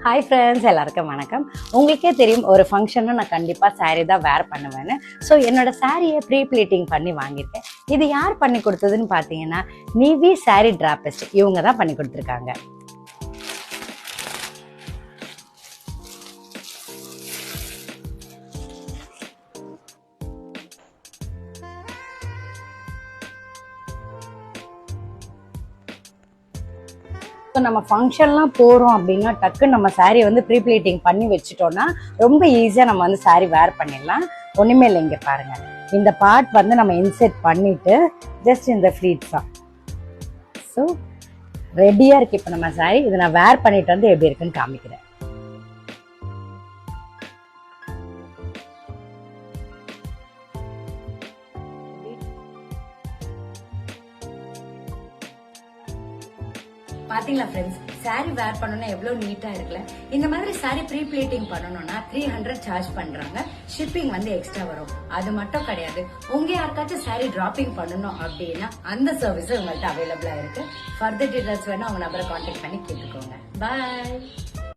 Hi friends, எல்லாருக்கும் வணக்கம். உங்களுக்கே தெரியும், ஒரு ஃபங்க்ஷன்னா நான் கண்டிப்பாக சாரீ தான் வேர் பண்ணுவேன்னு. ஸோ என்னோட சாரியை ப்ரீ ப்ளீட்டிங் பண்ணி வாங்கியிருக்கேன். இது யார் பண்ணி கொடுத்ததுன்னு பார்த்தீங்கன்னா, நிவி சாரீ டிராபிஸ்ட், இவங்க தான் பண்ணி கொடுத்துருக்காங்க. நம்ம ஃபங்க்ஷன்லாம் போகிறோம் அப்படின்னா டக்குன்னு நம்ம சாரீ வந்து ப்ரீ ப்ளீட்டிங் பண்ணி வச்சுட்டோம்னா ரொம்ப ஈஸியாக நம்ம வந்து சாரீ வேர் பண்ணிடலாம். ஒன்றுமே இல்லை, இங்கே பாருங்கள். இந்த பார்ட் வந்து நம்ம இன்செர்ட் பண்ணிவிட்டு ஜஸ்ட் இந்த ஃப்ளீட்ஸ் தான். ஸோ ரெடியாக இருக்குது இப்போ நம்ம சாரீ. இதை நான் வேர் பண்ணிட்டு வந்து எப்படி இருக்குன்னு காமிக்கிறேன். பாத்தீங்களா ஃப்ரெண்ட்ஸ், சாரி வேர் பண்ணணும்னா எவ்வளவு நீட்டா இருக்குல்ல. இந்த மாதிரி சாரி ப்ரீ ப்ளீட்டிங் பண்ணணும்னா 300 சார்ஜ் பண்றாங்க. ஷிப்பிங் வந்து எக்ஸ்ட்ரா வரும். அது மட்டும் கிடையாது, உங்க யாருக்காச்சும் சாரி டிராப்பிங் பண்ணணும் அப்படின்னா அந்த சர்வீஸ் உங்கள்கிட்ட அவைலபிளா இருக்கு. ஃபர்தர் டீடைல்ஸ் வேணா உங்க நம்பரை கான்டாக்ட் பண்ணி கேட்டுக்கோங்க. பாய்.